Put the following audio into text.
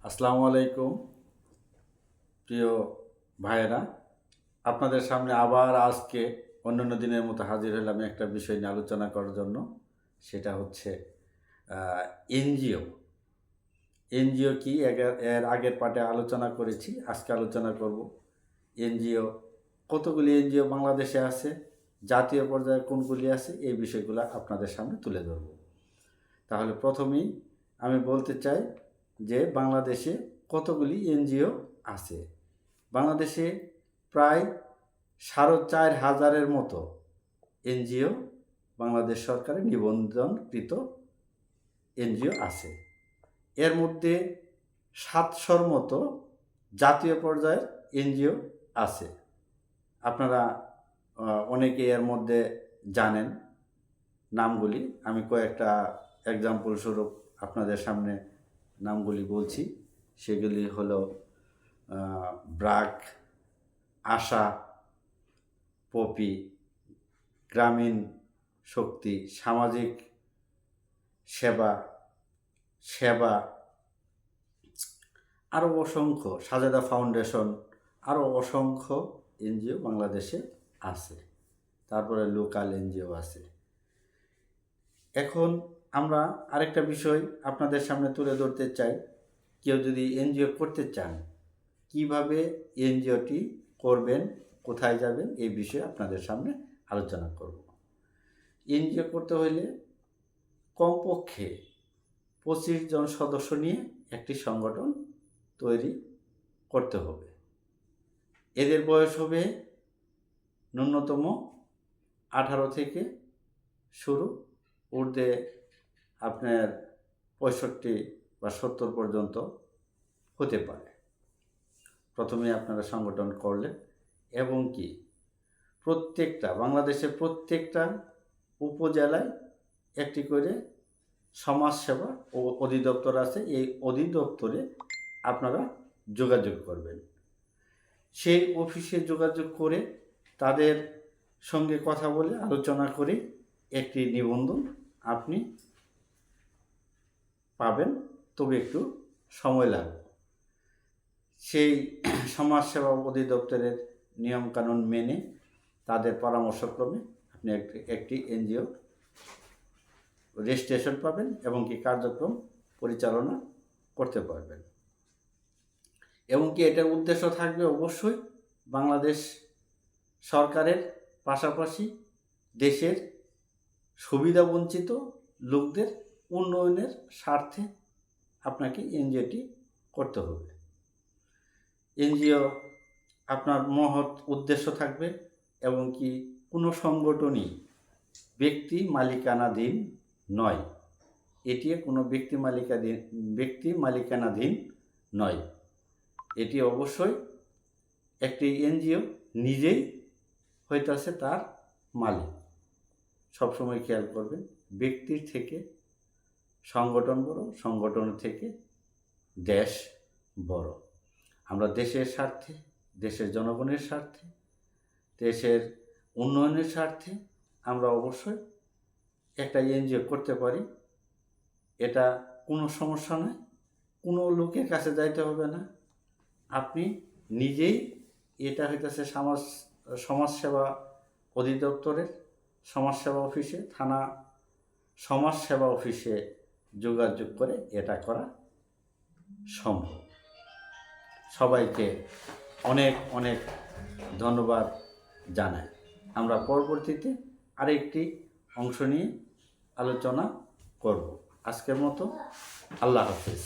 আসসালামু আলাইকুম প্রিয় ভাইয়েরা, আপনাদের সামনে আবার আজকে অন্যান্য দিনের মতো হাজির হলাম একটা বিষয় নিয়ে আলোচনা করার জন্য। সেটা হচ্ছে এনজিও। এনজিও কি এর আগের পার্টে আলোচনা করেছি, আজকে আলোচনা করব এনজিও। কতগুলি এনজিও বাংলাদেশে আছে, জাতীয় পর্যায়ে কোনগুলি আছে, এই বিষয়গুলো আপনাদের সামনে তুলে ধরব। তাহলে প্রথমেই আমি বলতে চাই যে বাংলাদেশে কতগুলি এনজিও আছে। বাংলাদেশে প্রায় ৪,৫০০-এর মতো এনজিও বাংলাদেশ সরকারের নিবন্ধনকৃত এনজিও আছে। এর মধ্যে ৭০০-র মতো জাতীয় পর্যায়ের এনজিও আছে। আপনারা অনেকে এর মধ্যে জানেন নামগুলি। আমি কয়েকটা এক্সাম্পল স্বরূপ আপনাদের সামনে নামগুলি বলছি। সেগুলি হলো ব্রাক, আশা, পপি, গ্রামীণ শক্তি, সামাজিক সেবা, সেবা, আরও অসংখ্য, সাজেদা ফাউন্ডেশন, আরও অসংখ্য এনজিও বাংলাদেশে আছে। তারপরে লোকাল এনজিও আছে। এখন আমরা আরেকটা বিষয় আপনাদের সামনে তুলে ধরতে চাই। কেউ যদি এনজিও করতে চান, কিভাবে এনজিওটি করবেন, কোথায় যাবেন, এই বিষয়ে আপনাদের সামনে আলোচনা করব। এনজিও করতে হলে কমপক্ষে 25 জন সদস্য নিয়ে একটি সংগঠন তৈরি করতে হবে। এদের বয়স হবে ন্যূনতম 18 থেকে শুরু, ঊর্ধ্বে আপনার 65 বা 70 পর্যন্ত হতে পারে। প্রথমে আপনারা সংগঠন করলেন এবং কি বাংলাদেশের প্রত্যেকটা উপজেলায় একটি করে সমাজসেবা ও অধিদপ্তর আছে। এই অধিদপ্তরে আপনারা যোগাযোগ করবেন। সেই অফিসে যোগাযোগ করে তাদের সঙ্গে কথা বলে আলোচনা করে একটি নিবন্ধন আপনি পাবেন, তবে একটু সময় লাগবে। সেই সমাজসেবা অধিদপ্তরের নিয়মকানুন মেনে তাদের পরামর্শক্রমে আপনি একটি এনজিও রেজিস্ট্রেশন পাবেন এবং কি কার্যক্রম পরিচালনা করতে পারবেন। এবং কি এটার উদ্দেশ্য থাকবে অবশ্যই বাংলাদেশ সরকারের পাশাপাশি দেশের সুবিধাবঞ্চিত লোকদের উন্নয়নের স্বার্থে আপনাকে এনজিওটি করতে হবে। এনজিও আপনার মহৎ উদ্দেশ্য থাকবে এবং কি কোনো সংগঠনই ব্যক্তি মালিকানাধীন নয়। এটি কোনো ব্যক্তি মালিকানাধীন নয়। এটি অবশ্যই একটি এনজিও নিজেই হইতেছে তার মালিক। সবসময় খেয়াল করবেন, ব্যক্তির থেকে সংগঠন বড়, সংগঠন থেকে দেশ বড়। আমরা দেশের স্বার্থে, দেশের জনগণের স্বার্থে, দেশের উন্নয়নের স্বার্থে আমরা অবশ্যই একটা এনজিও করতে পারি। এটা কোনো সমস্যা নয়, কোনো লোকের কাছে যাইতে হবে না। আপনি নিজেই, এটা হইতেছে সমাজসেবা অধিদপ্তরের সমাজসেবা অফিসে, থানা সমাজসেবা অফিসে যোগাযোগ করে এটা করা সম্ভব। সবাইকে অনেক অনেক ধন্যবাদ জানাই। আমরা পরবর্তীতে আরেকটি অংশ নিয়ে আলোচনা করব। আজকের মতো আল্লাহ হাফেজ।